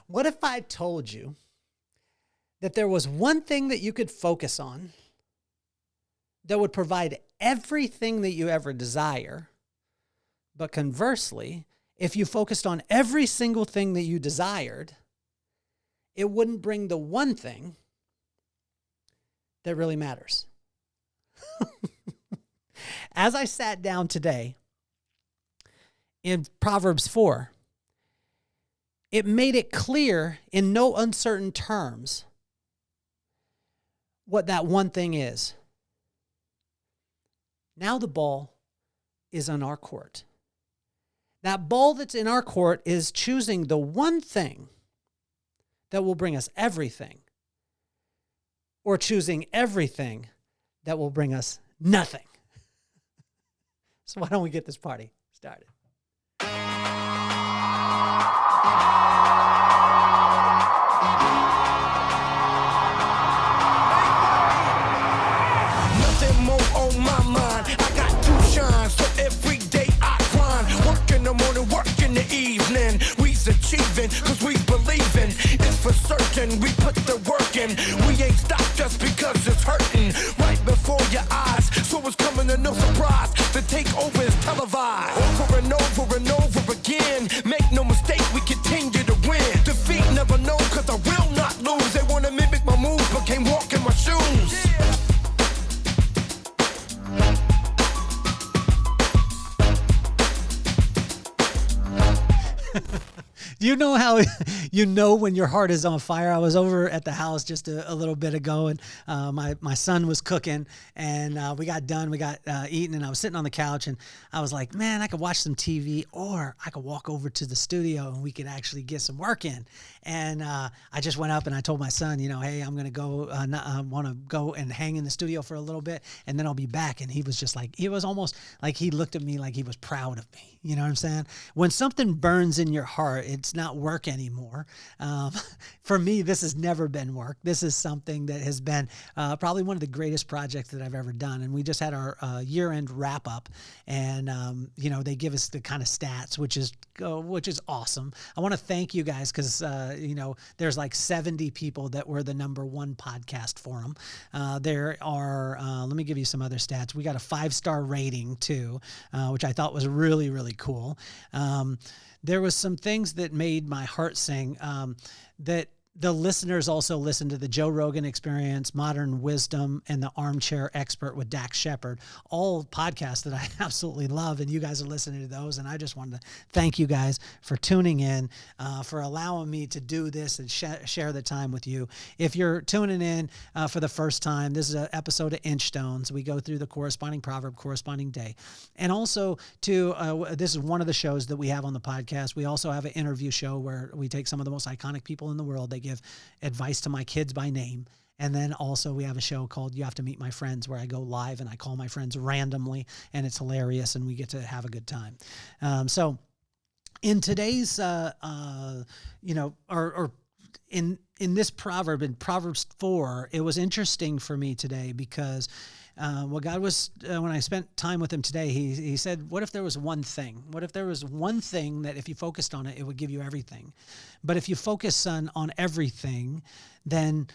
What if I told you that there was one thing that you could focus on that would provide everything that you ever desire, but conversely, if you focused on every single thing that you desired, it wouldn't bring the one thing that really matters? As I sat down today in Proverbs 4, it made it clear in no uncertain terms what that one thing is. Now the ball is on our court. That ball that's in our court is choosing the one thing that will bring us everything, or choosing everything that will bring us nothing. So why don't we get this party started? Nothing more on my mind. I got two shines, so every day I grind. Work in the morning, work in the evening. We's achieving, cause we believing. It's for certain, we put the work in. We ain't stopped just because it's hurting. Right before your eyes, so it's coming to no surprise. The takeover is televised. Over and over and over again. Make no mistake, we continue to win. Defeat never know, cause I will not lose. They wanna mimic my moves, but can't walk in my shoes. You know how when your heart is on fire? I was over at the house just a little bit ago, and my son was cooking, and we got done. We got eating, and I was sitting on the couch, and I was like, man, I could watch some TV, or I could walk over to the studio, and we could actually get some work in. And I just went up, and I told my son, hey, I'm going to go, want to go and hang in the studio for a little bit, and then I'll be back. And he was just like, he was almost like he looked at me like he was proud of me. You know what I'm saying? When something burns in your heart, it's not work anymore. For me, this has never been work. This is something that has been probably one of the greatest projects that I've ever done. And we just had our year-end wrap-up, and they give us the kind of stats, which is awesome. I want to thank you guys because there's like 70 people that were the #1 podcast for them. There are, let me give you some other stats. We got a 5-star rating too, which I thought was really, really cool. There was some things that made my heart sing, that the listeners also listened to the Joe Rogan Experience, Modern Wisdom, and the Armchair Expert with Dax Shepard, all podcasts that I absolutely love, and you guys are listening to those, and I just wanted to thank you guys for tuning in, for allowing me to do this and share the time with you. If you're tuning in for the first time, this is an episode of Inchstones. We go through the corresponding proverb, corresponding day. And also, this is one of the shows that we have on the podcast. We also have an interview show where we take some of the most iconic people in the world. They give advice to my kids by name. And then also we have a show called You Have to Meet My Friends, where I go live and I call my friends randomly, and it's hilarious, and we get to have a good time. So in today's, in this proverb, in Proverbs 4, it was interesting for me today because God was, when I spent time with him today, he said, what if there was one thing? What if there was one thing that if you focused on it, it would give you everything? But if you focus on everything, then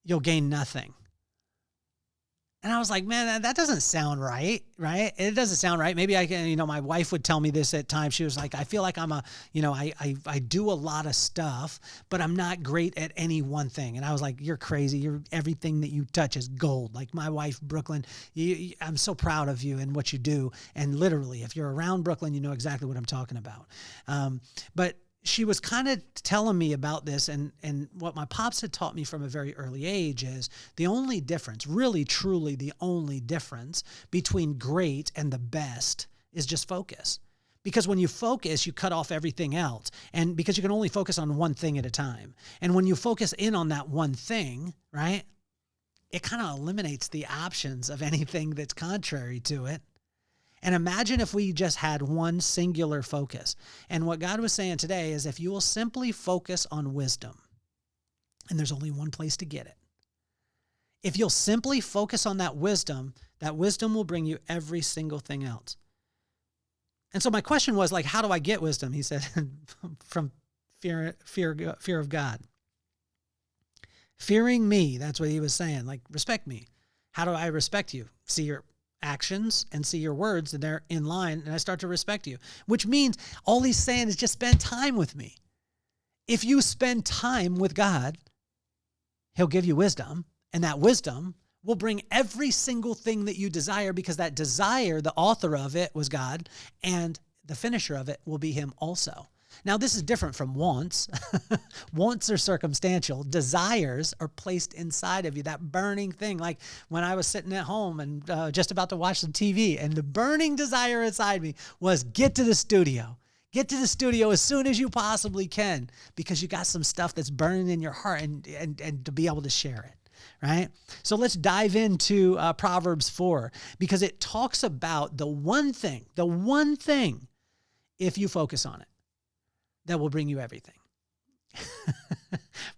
you'll gain nothing. And I was like, man, that doesn't sound right? It doesn't sound right. Maybe I can, my wife would tell me this at times. She was like, I feel like I'm I do a lot of stuff, but I'm not great at any one thing. And I was like, you're crazy. Everything that you touch is gold. Like my wife, Brooklyn, I'm so proud of you and what you do. And literally, if you're around Brooklyn, you know exactly what I'm talking about. But she was kind of telling me about this, and what my pops had taught me from a very early age is the only difference, really, truly the only difference between great and the best is just focus. Because when you focus, you cut off everything else, and because you can only focus on one thing at a time. And when you focus in on that one thing, right, it kind of eliminates the options of anything that's contrary to it. And imagine if we just had one singular focus. And what God was saying today is if you will simply focus on wisdom, and there's only one place to get it. If you'll simply focus on that wisdom will bring you every single thing else. And so my question was like, how do I get wisdom? He said, from fear of God. Fearing me, that's what he was saying. Like, respect me. How do I respect you? See your actions and see your words, and they're in line, and I start to respect you. Which means all he's saying is just spend time with me. If you spend time with God, he'll give you wisdom, and that wisdom will bring every single thing that you desire, because that desire, the author of it was God, and the finisher of it will be him also. Now, this is different from wants. Wants are circumstantial. Desires are placed inside of you, that burning thing. Like when I was sitting at home and just about to watch some TV, and the burning desire inside me was get to the studio. Get to the studio as soon as you possibly can, because you got some stuff that's burning in your heart, and to be able to share it. Right? So let's dive into Proverbs 4, because it talks about the one thing, if you focus on it, that will bring you everything.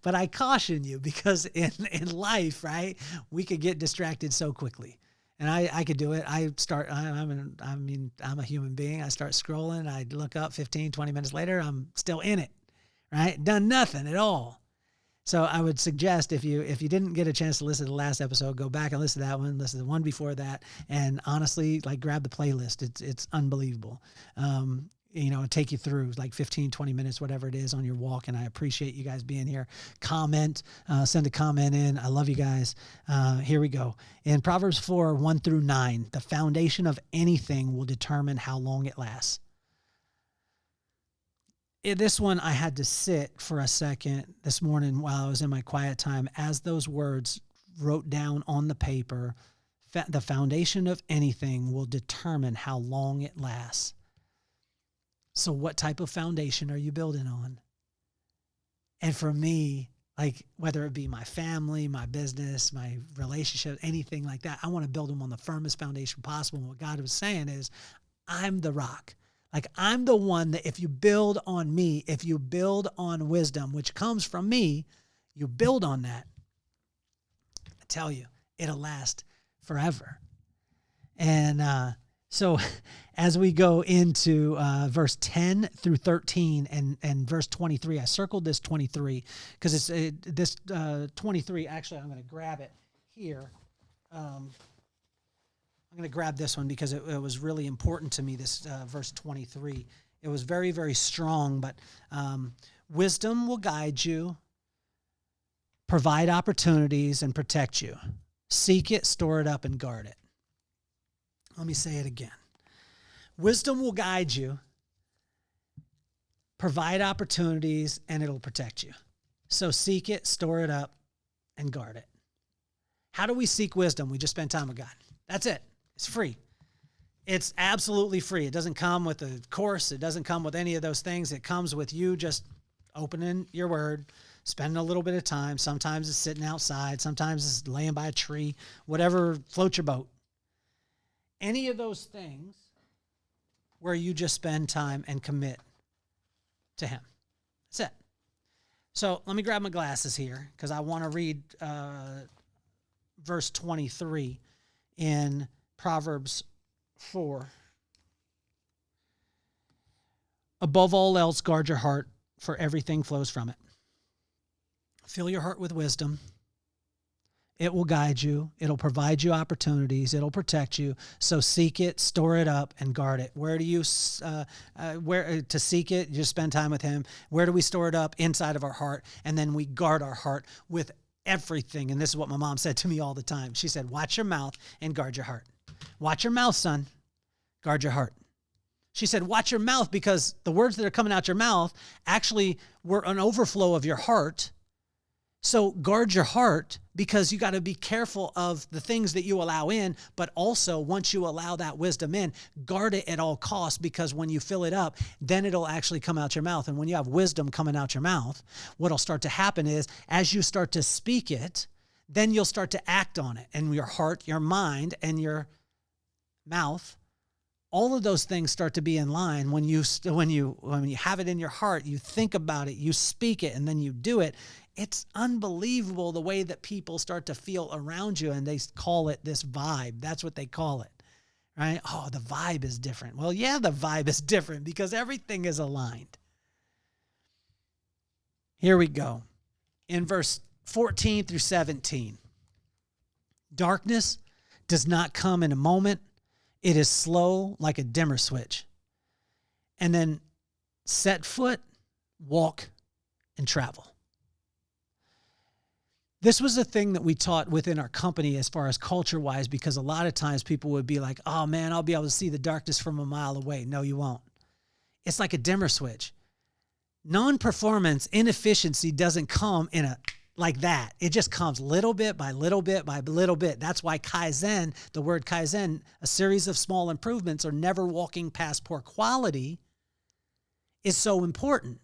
But I caution you, because in life, right, we could get distracted so quickly. And I could do it. I'm a human being. I start scrolling. I look up 15, 20 minutes later, I'm still in it, right? Done nothing at all. So I would suggest if you didn't get a chance to listen to the last episode, go back and listen to that one, listen to the one before that, and honestly, like, grab the playlist. It's unbelievable. Take you through like 15, 20 minutes, whatever it is on your walk. And I appreciate you guys being here. Comment, send a comment in. I love you guys. Here we go. In Proverbs 4, 1-9, the foundation of anything will determine how long it lasts. This one, I had to sit for a second this morning while I was in my quiet time, as those words wrote down on the paper. The foundation of anything will determine how long it lasts. So what type of foundation are you building on? And for me, like, whether it be my family, my business, my relationship, anything like that, I want to build them on the firmest foundation possible. And what God was saying is, I'm the rock. Like, I'm the one that if you build on me, if you build on wisdom, which comes from me, you build on that, I tell you, it'll last forever. And so as we go into verse 10 through 13 and verse 23, I circled this 23 because this 23, actually, I'm going to grab it here. I'm going to grab this one because it was really important to me, this verse 23. It was very, very strong, but wisdom will guide you, provide opportunities, and protect you. Seek it, store it up, and guard it. Let me say it again. Wisdom will guide you, provide opportunities, and it'll protect you. So seek it, store it up, and guard it. How do we seek wisdom? We just spend time with God. That's it. It's free. It's absolutely free. It doesn't come with a course. It doesn't come with any of those things. It comes with you just opening your word, spending a little bit of time. Sometimes it's sitting outside. Sometimes it's laying by a tree, whatever floats your boat. Any of those things where you just spend time and commit to him. That's it. So let me grab my glasses here because I want to read verse 23 in Proverbs 4. Above all else, guard your heart, for everything flows from it. Fill your heart with wisdom. It will guide you. It'll provide you opportunities. It'll protect you. So seek it, store it up, and guard it. Where do you, where to seek it? You just spend time with him. Where do we store it up? Inside of our heart. And then we guard our heart with everything. And this is what my mom said to me all the time. She said, watch your mouth and guard your heart. Watch your mouth, son. Guard your heart. She said, watch your mouth, because the words that are coming out your mouth actually were an overflow of your heart. So guard your heart, because you got to be careful of the things that you allow in, but also once you allow that wisdom in, guard it at all costs, because when you fill it up, then it'll actually come out your mouth. And when you have wisdom coming out your mouth, what'll start to happen is as you start to speak it, then you'll start to act on it. And your heart, your mind, and your mouth, all of those things start to be in line. When you have it in your heart, you think about it, you speak it, and then you do it. It's unbelievable the way that people start to feel around you, and they call it this vibe. That's what they call it, right? Oh, the vibe is different. Well, yeah, the vibe is different because everything is aligned. Here we go. In verse 14 through 17, darkness does not come in a moment. It is slow like a dimmer switch. And then set foot, walk, and travel. This was a thing that we taught within our company as far as culture-wise, because a lot of times people would be like, oh man, I'll be able to see the darkness from a mile away. No, you won't. It's like a dimmer switch. Non-performance, inefficiency doesn't come like that. It just comes little bit by little bit by little bit. That's why Kaizen, the word Kaizen, a series of small improvements or never walking past poor quality, is so important,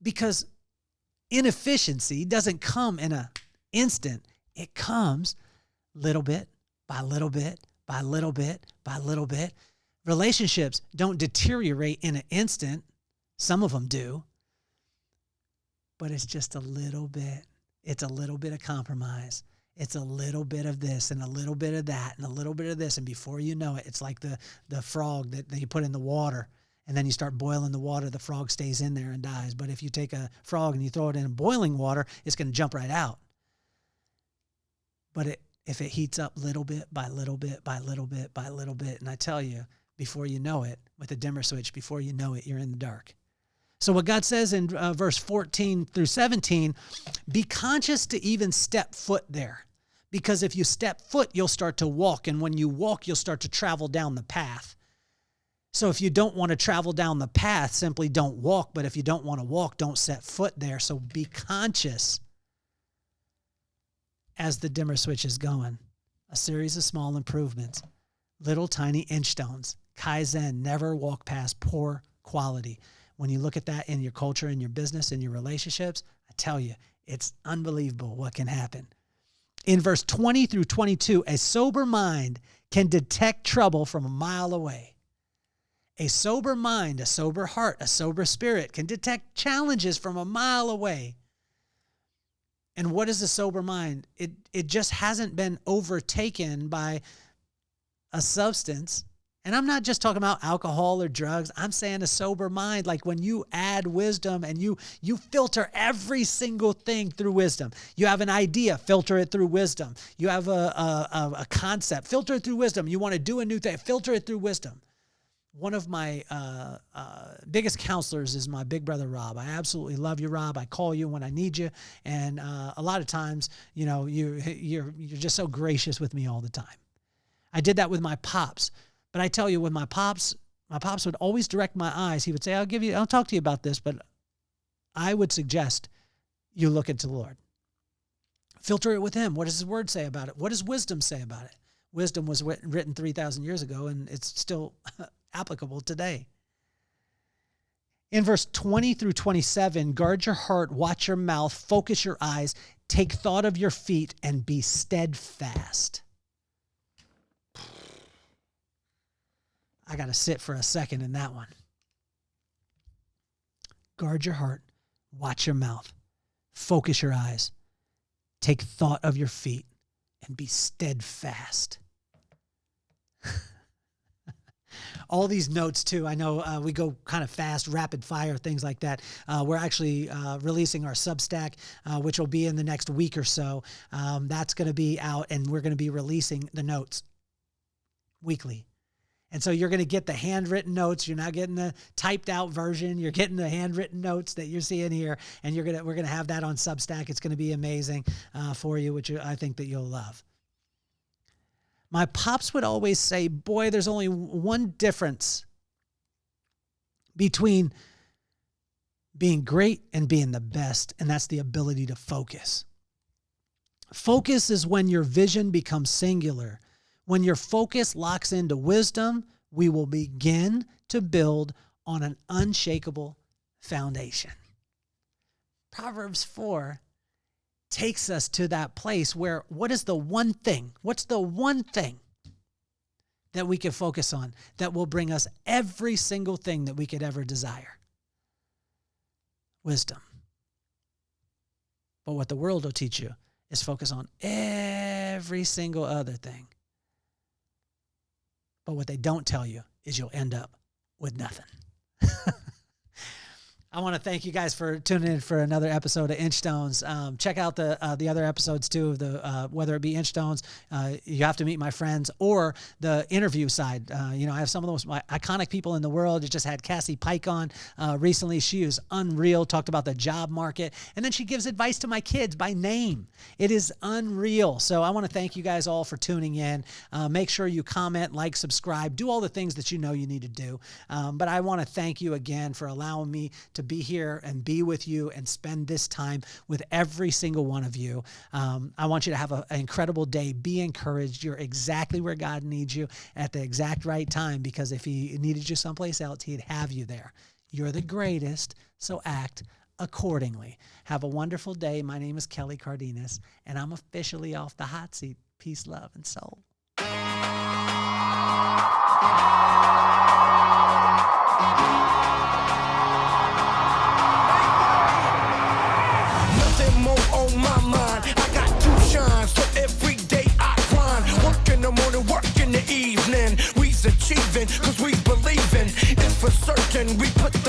because inefficiency doesn't come in an instant. It comes little bit by little bit by little bit by little bit. Relationships don't deteriorate in an instant. Some of them do. But it's just a little bit. It's a little bit of compromise. It's a little bit of this and a little bit of that and a little bit of this. And before you know it, it's like the frog that you put in the water. And then you start boiling the water, the frog stays in there and dies. But if you take a frog and you throw it in boiling water, it's going to jump right out. But if it heats up little bit by little bit by little bit by little bit, and I tell you, before you know it, with a dimmer switch, before you know it, you're in the dark. So what God says in verse 14 through 17, be conscious to even step foot there. Because if you step foot, you'll start to walk. And when you walk, you'll start to travel down the path. So if you don't want to travel down the path, simply don't walk. But if you don't want to walk, don't set foot there. So be conscious as the dimmer switch is going. A series of small improvements, little tiny inchstones. Kaizen, never walk past poor quality. When you look at that in your culture, in your business, in your relationships, I tell you, it's unbelievable what can happen. In verse 20 through 22, a sober mind can detect trouble from a mile away. A sober mind, a sober heart, a sober spirit can detect challenges from a mile away. And what is a sober mind? It just hasn't been overtaken by a substance. And I'm not just talking about alcohol or drugs. I'm saying a sober mind, like when you add wisdom and you filter every single thing through wisdom. You have an idea, filter it through wisdom. You have a concept, filter it through wisdom. You want to do a new thing, filter it through wisdom. One of my biggest counselors is my big brother, Rob. I absolutely love you, Rob. I call you when I need you. And a lot of times, you know, you're just so gracious with me all the time. I did that with my pops. But I tell you, with my pops would always direct my eyes. He would say, I'll talk to you about this, but I would suggest you look into the Lord. Filter it with him. What does his word say about it? What does wisdom say about it? Wisdom was written 3,000 years ago, and it's still applicable today. In verse 20 through 27, guard your heart, watch your mouth, focus your eyes, take thought of your feet, and be steadfast. I got to sit for a second in that one. Guard your heart, watch your mouth, focus your eyes, take thought of your feet, and be steadfast. All these notes too. I know we go kind of fast, rapid fire, things like that. We're actually releasing our Substack, which will be in the next week or so. That's going to be out, and we're going to be releasing the notes weekly. And so you're going to get the handwritten notes. You're not getting the typed out version. You're getting the handwritten notes that you're seeing here. And we're going to have that on Substack. It's going to be amazing for you, which I think that you'll love. My pops would always say, boy, there's only one difference between being great and being the best, and that's the ability to focus. Focus is when your vision becomes singular. When your focus locks into wisdom, we will begin to build on an unshakable foundation. Proverbs 4 takes us to that place where what is the one thing? What's the one thing that we can focus on that will bring us every single thing that we could ever desire? Wisdom. But what the world will teach you is focus on every single other thing. But what they don't tell you is you'll end up with nothing. I want to thank you guys for tuning in for another episode of Inchstones. Check out the other episodes too, of the whether it be Inchstones, You Have to Meet My Friends, or the interview side. I have some of the most iconic people in the world. I just had Cassie Pike on recently. She is unreal, talked about the job market, and then she gives advice to my kids by name. It is unreal. So I want to thank you guys all for tuning in. Make sure you comment, like, subscribe, do all the things that you know you need to do. But I want to thank you again for allowing me to be here and be with you and spend this time with every single one of you. I want you to have an incredible day. Be encouraged. You're exactly where God needs you at the exact right time, because if he needed you someplace else, he'd have you there. You're the greatest, so act accordingly. Have a wonderful day. My name is Kelly Cardenas, and I'm officially off the hot seat. Peace, love, and soul. On my mind, I got two shines, so every day I grind. Work in the morning, work in the evening. We's achieving, cause we believing. It's for certain, we put the